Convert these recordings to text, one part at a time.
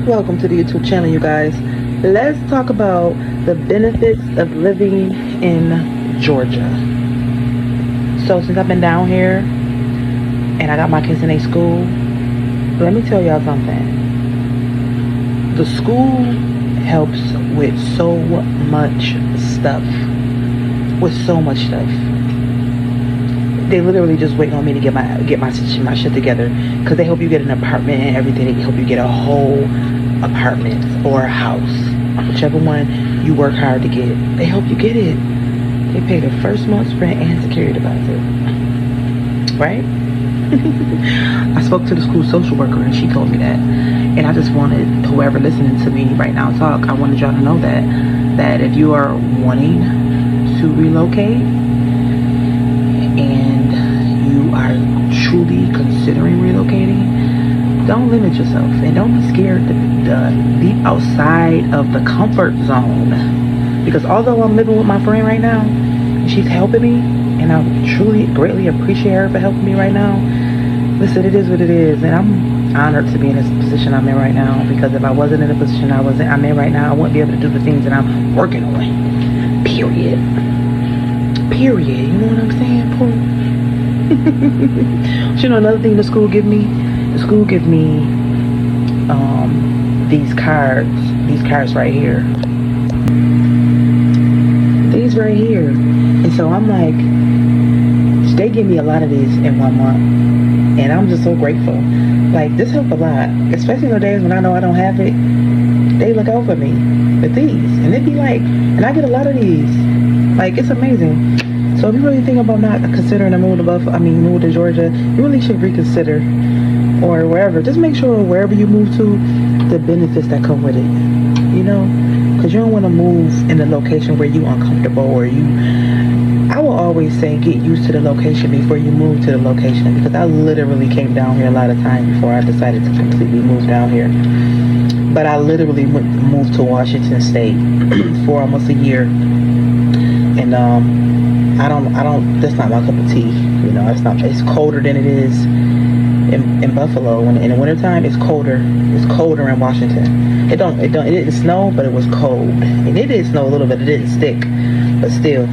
Welcome to the YouTube channel, you guys. Let's talk about the benefits of living in Georgia. So since I've been down here and I got my kids in a school, let me tell y'all something. The school helps with so much stuff. They literally just waiting on me to get my shit together, because they help you get an apartment and everything. They help you get a whole apartment or a house, whichever one you work hard to get. They help you get it. They pay the first month's rent and security deposit, right? I spoke to the school social worker and she told me that, and I just wanted whoever listening to me right now talk, I wanted y'all to know that if you are wanting to relocate and you are truly considering relocating, don't limit yourself and don't be scared to be outside of the comfort zone. Because although I'm living with my friend right now and she's helping me, and I truly greatly appreciate her for helping me right now, listen, it is what it is, and I'm honored to be in this position I'm in right now, because if I wasn't in the position I'm in right now, I wouldn't be able to do the things that I'm working on. Period. You know what I'm saying? But you know, another thing the school give me these cards right here, these right here. And so I'm like, they give me a lot of these in 1 month, and I'm just so grateful. Like, this helped a lot, especially on days when I know I don't have it. They look out for me with these, and it'd be like, and I get a lot of these. Like, it's amazing. So if you really think about not considering a move to Georgia, you really should reconsider, or wherever. Just make sure wherever you move to, the benefits that come with it, you know, because you don't want to move in a location where you uncomfortable, or I will always say get used to the location before you move to the location, because I literally came down here a lot of times before I decided to completely move down here. But I literally moved to Washington State for almost a year, and I don't, that's not my cup of tea, you know. It's colder than it is in Buffalo. When in the wintertime, it's colder in Washington. It didn't snow, but it was cold. And it did snow a little bit, it didn't stick, but still,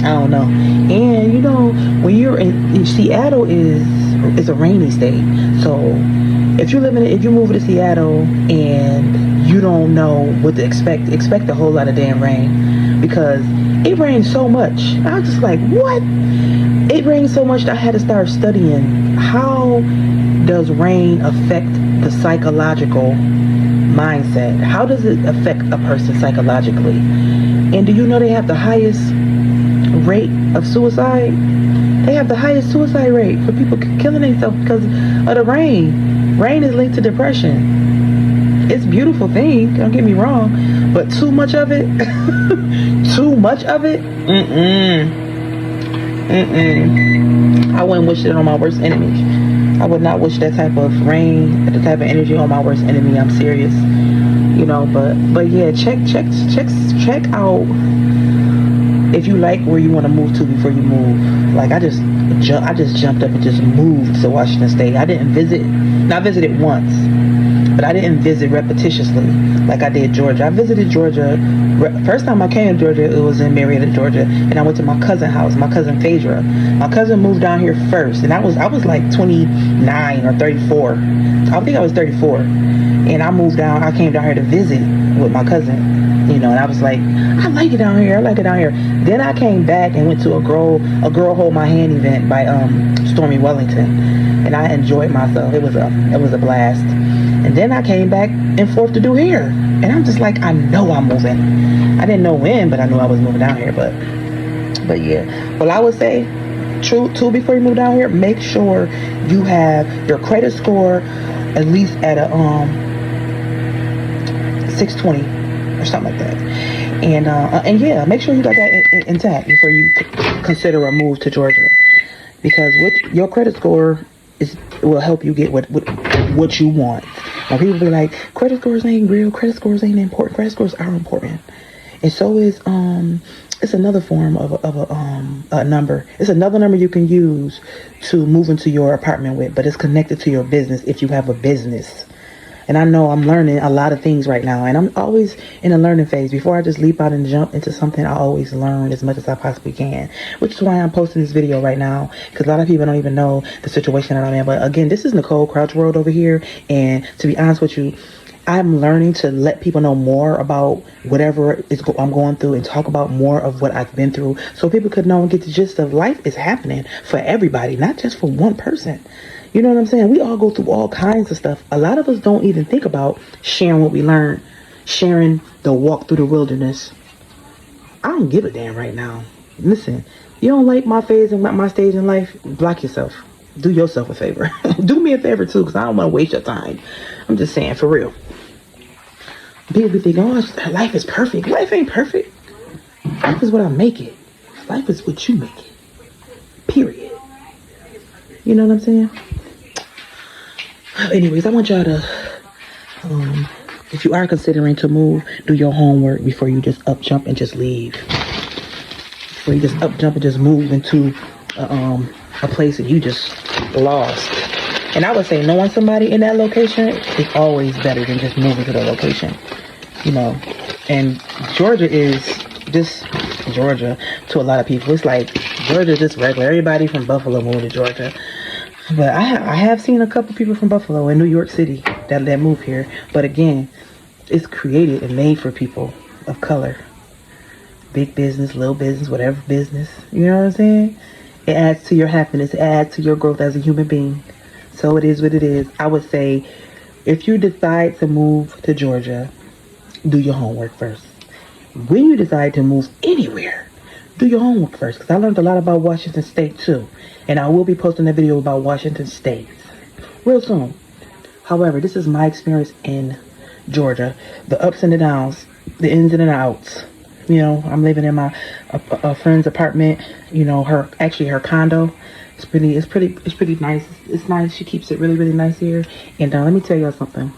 I don't know. And you know, when you're in Seattle is a rainy state. So if you move to Seattle and you don't know what to expect a whole lot of damn rain, because it rained so much. I was just like, what? It rained so much that I had to start studying, how does rain affect the psychological mindset? How does it affect a person psychologically? And do you know they have the highest rate of suicide? They have the highest suicide rate for people killing themselves because of the rain. Rain is linked to depression. It's a beautiful thing, don't get me wrong, but too much of it, I wouldn't wish it on my worst enemy. I would not wish that type of rain, that type of energy on my worst enemy. I'm serious, you know. But yeah, check out if you like where you want to move to before you move. Like, I just jumped up and just moved to Washington State. I visited once, but I didn't visit repetitiously like I did Georgia. I visited Georgia. First time I came to Georgia, it was in Marietta, Georgia, and I went to my cousin's house, my cousin Phaedra. My cousin moved down here first, and I was like 29 or 34. I think I was 34, and I came down here to visit with my cousin, you know, and I was like, I like it down here. Then I came back and went to a girl hold my hand event by Stormy Wellington, and I enjoyed myself. It was a blast. And then I came back and forth to do hair, and I'm just like, I know I'm moving. I didn't know when, but I knew I was moving down here. But yeah. Well, I would say, too, before you move down here, make sure you have your credit score at least at a 620 or something like that. And yeah, make sure you got that intact before you consider a move to Georgia, because with your credit score will help you get what you want. Now, people be like, credit scores ain't real, credit scores ain't important. Credit scores are important, and so is it's another form of a number. It's another number you can use to move into your apartment with, but it's connected to your business if you have a business. And I know I'm learning a lot of things right now. And I'm always in a learning phase. Before I just leap out and jump into something, I always learn as much as I possibly can. Which is why I'm posting this video right now. Because a lot of people don't even know the situation that I'm in. But again, this is Nicole Crouch World over here. And to be honest with you, I'm learning to let people know more about whatever I'm going through and talk about more of what I've been through so people could know and get the gist of life is happening for everybody, not just for one person. You know what I'm saying? We all go through all kinds of stuff. A lot of us don't even think about sharing what we learn, sharing the walk through the wilderness. I don't give a damn right now. Listen, you don't like my phase and my stage in life, block yourself. Do yourself a favor. Do me a favor too, because I don't want to waste your time. I'm just saying, for real. People be thinking, oh, life is perfect. Life ain't perfect. Life is what I make it. Life is what you make it. Period. You know what I'm saying? Anyways, I want y'all to, if you are considering to move, do your homework before you just up jump and just leave. Before you just up jump and just move into a place that you just lost. And I would say knowing somebody in that location is always better than just moving to the location. You know, and Georgia is just Georgia to a lot of people. It's like Georgia is just regular. Everybody from Buffalo moved to Georgia. But I have seen a couple people from Buffalo and New York City that move here. But again, it's created and made for people of color. Big business, little business, whatever business. You know what I'm saying? It adds to your happiness. It adds to your growth as a human being. So it is what it is. I would say if you decide to move to Georgia, do your homework first. When you decide to move anywhere, do your homework first. Because I learned a lot about Washington State too. And I will be posting a video about Washington State real soon. However, this is my experience in Georgia. The ups and the downs, the ins and the outs. You know, I'm living in my a friend's apartment. You know, her condo. It's pretty nice. It's nice. She keeps it really, really nice here. And let me tell y'all something.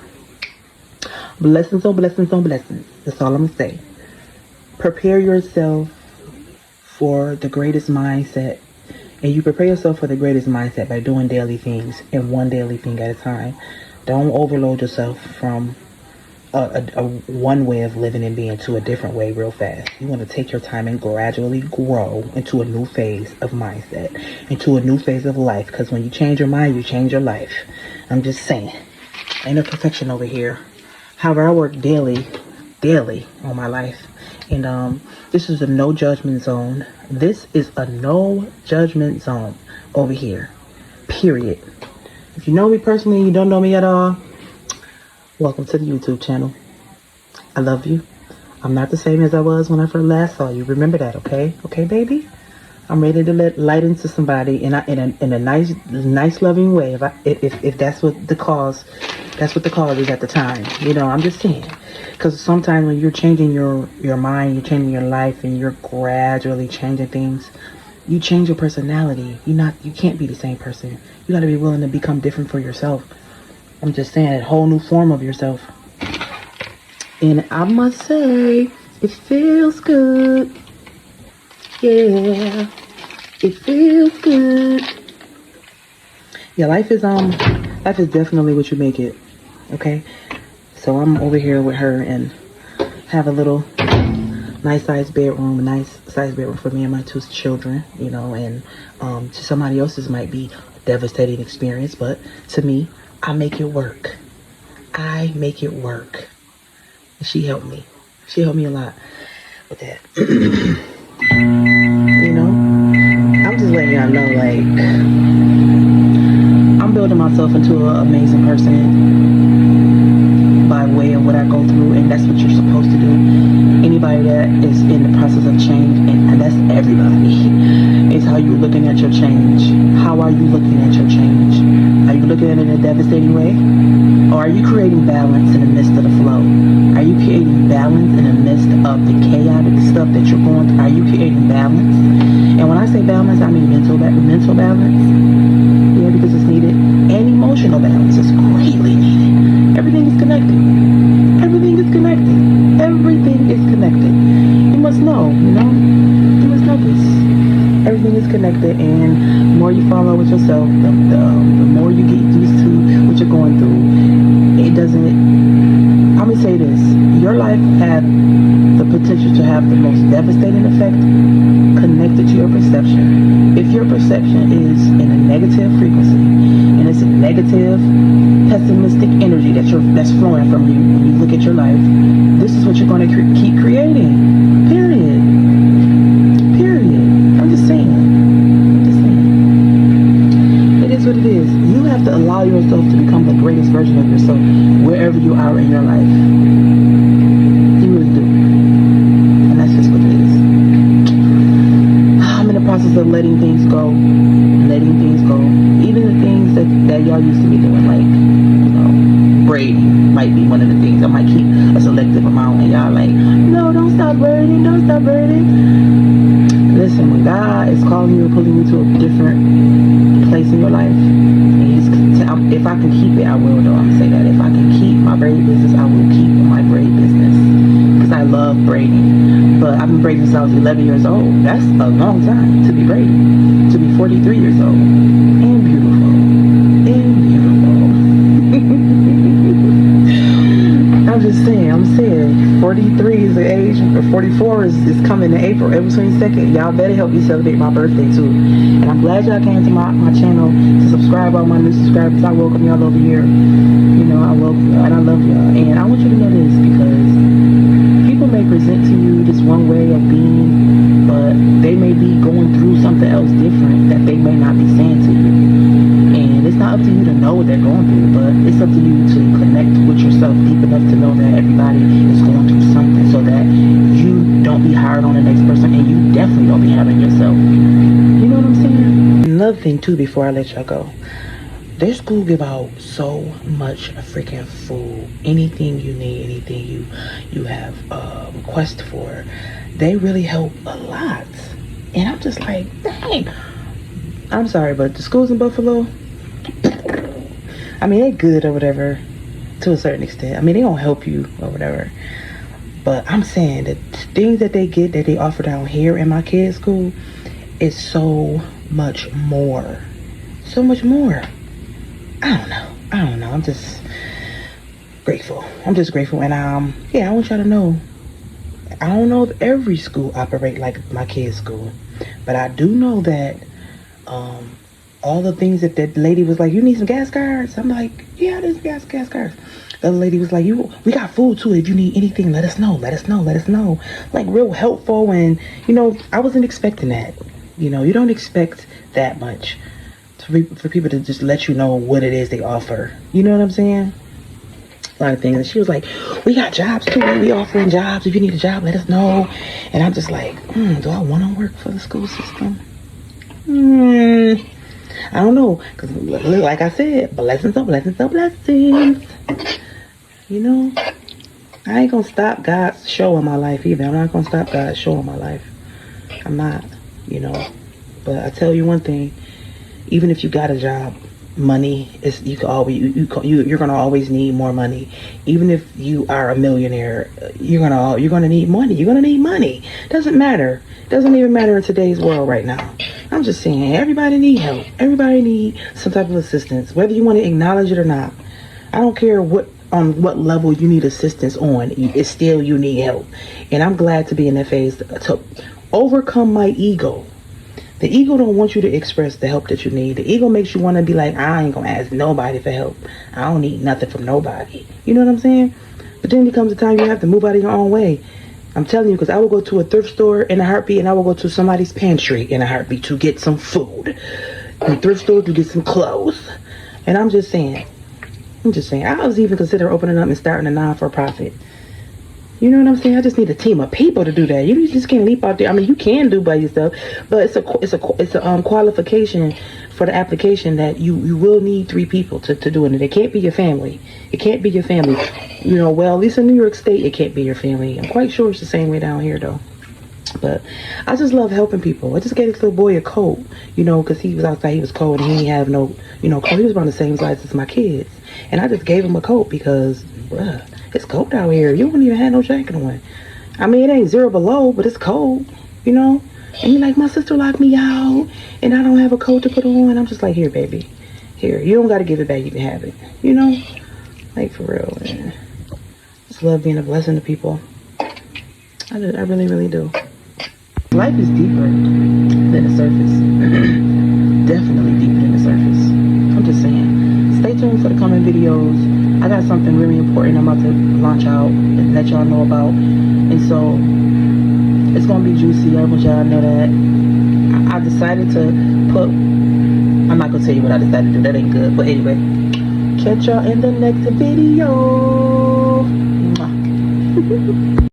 Blessings on blessings on blessings. That's all I'm going to say. Prepare yourself for the greatest mindset. And you prepare yourself for the greatest mindset by doing daily things and one daily thing at a time. Don't overload yourself from a one way of living and being to a different way real fast. You want to take your time and gradually grow into a new phase of mindset, into a new phase of life. Because when you change your mind, you change your life. I'm just saying. Ain't no perfection over here. However, I work daily on my life. And this is a no judgment zone. This is a no judgment zone over here. Period. If you know me personally, you don't know me at all, welcome to the YouTube channel. I love you. I'm not the same as I was when I first last saw you. Remember that, okay? Okay, baby? I'm ready to let light into somebody in a nice loving way. If that's what the cause is at the time. You know, I'm just saying. Because sometimes when you're changing your mind, you're changing your life, and you're gradually changing things, you change your personality. You can't be the same person. You got to be willing to become different for yourself. I'm just saying, a whole new form of yourself. And I must say, it feels good. Yeah, it feels good. Yeah, life is definitely what you make it. Okay, so I'm over here with her and have a little nice sized bedroom, for me and my two children. You know, and to somebody else's might be a devastating experience, but to me, I make it work. I make it work. And she helped me. She helped me a lot with that. You know, I'm just letting y'all know, like, I'm building myself into an amazing person by way of what I go through, and that's what you're supposed to do. Anybody that is in the process of change, and that's everybody, is how you're looking at your change. How are you looking at your change? Are you looking at it in a devastating way? Or are you creating balance in the midst of the flow? Are you creating balance in the midst of the chaotic stuff that you're going through? Are you creating balance? And when I say balance, I mean mental balance. Yeah, because it's needed. And emotional balance is greatly needed. Everything is connected. Everything is connected. Everything is connected. You must know, you know? You must know this. Everything is connected, and the more you follow with yourself, the more you get used to what you're going through. It doesn't your life had the potential to have the most devastating effect connected to your perception. If your perception is in a negative frequency and it's a negative, pessimistic energy that's flowing from you when you look at your life, this is what you're going to keep creating. Period. I'm just saying. It is what it is. You have to allow yourself to become the greatest version of yourself wherever you are in your life. You really do. And that's just what it is. I'm in the process of letting things go. Even the things that y'all used to be doing, like, braiding might be one of the things. I might keep a selective amount, and y'all like, no, don't stop braiding. Listen, when God is calling you and pulling you to a different place in your life, and if I can keep it, I will, though. I'm gonna say that. If I can keep my braid business, I will keep my braid business. Because I love braiding. But I've been braiding since I was 11 years old. That's a long time to be braiding. To be 43 years old. And beautiful. I'm saying 43 is the age, or 44 is coming in April 22nd. Y'all better help me celebrate my birthday too. And I'm glad y'all came to my channel to subscribe, all my new subscribers. I welcome y'all over here. I welcome y'all and I love y'all. And I want you to know this, because people may present to you this one way of being, but they may be going through something else different that they may not be saying to you. And it's not up to you to know what they're going through, but it's up to you to connect with yourself deep enough to know that everybody is going through something, so that you don't be hard on the next person, and you definitely don't be hard on yourself. You know what I'm saying? Another thing too, before I let y'all go, their school give out so much freaking food. Anything you need, anything you have a request for, they really help a lot. And I'm just like, dang. I'm sorry, but the schools in Buffalo, I mean, they good or whatever, to a certain extent. I mean, they don't help you or whatever. But I'm saying that things that they get, that they offer down here in my kids' school, is so much more. So much more. I don't know. I'm just grateful. And yeah, I want y'all to know, I don't know if every school operate like my kids' school, but I do know that all the things that lady was like, you need some gas cards? I'm like, yeah, there's gas cards. The other lady was like, we got food too. If you need anything, let us know. Like, real helpful. And I wasn't expecting that. You don't expect that much for people to just let you know what it is they offer. You know what I'm saying? A lot of things. And she was like, we got jobs too. We offering jobs. If you need a job, let us know. And I'm just like, do I want to work for the school system? I don't know. Because like I said, blessings. I ain't going to stop God's show in my life either. I'm not going to stop God's show in my life. I'm not, But I tell you one thing. Even if you got a job, money is, you're gonna always need more money. Even if you are a millionaire, you're gonna need money. Doesn't matter. Doesn't even matter in today's world right now. I'm just saying, everybody need help. Everybody need some type of assistance, whether you want to acknowledge it or not. I don't care on what level you need assistance on. It's still, you need help. And I'm glad to be in that phase to overcome my ego. The ego don't want you to express the help that you need. The ego makes you want to be like, I ain't gonna ask nobody for help. I don't need nothing from nobody. You know what I'm saying? But then there comes a time you have to move out of your own way. I'm telling you, because I will go to a thrift store in a heartbeat, and I will go to somebody's pantry in a heartbeat to get some food. And thrift store to get some clothes. And I'm just saying, I was even considering opening up and starting a non-for-profit. You know what I'm saying? I just need a team of people to do that. You just can't leap out there. I mean, you can do by yourself, but it's a qualification for the application that you will need 3 people to do it. And it can't be your family. It can't be your family. Well, at least in New York State, it can't be your family. I'm quite sure it's the same way down here, though. But I just love helping people. I just gave this little boy a coat, because he was outside, he was cold, and he didn't have no, coat. He was around the same size as my kids. And I just gave him a coat because, bruh, it's cold out here. You don't even have no jacket on. I mean, it ain't 0 below, but it's cold, And you're like, my sister locked me out, and I don't have a coat to put on. I'm just like, here, baby. Here. You don't got to give it back. You can have it. Like, for real, man. just love being a blessing to people. I really, really do. Life is deeper than the surface. Definitely deeper than the surface. I'm just saying. Stay tuned for the coming videos. I got something really important I'm about to launch out and let y'all know about. And so it's gonna be juicy. I want y'all to know that. I decided to put, I'm not gonna tell you what I decided to do, that ain't good. But anyway, catch y'all in the next video. Mwah.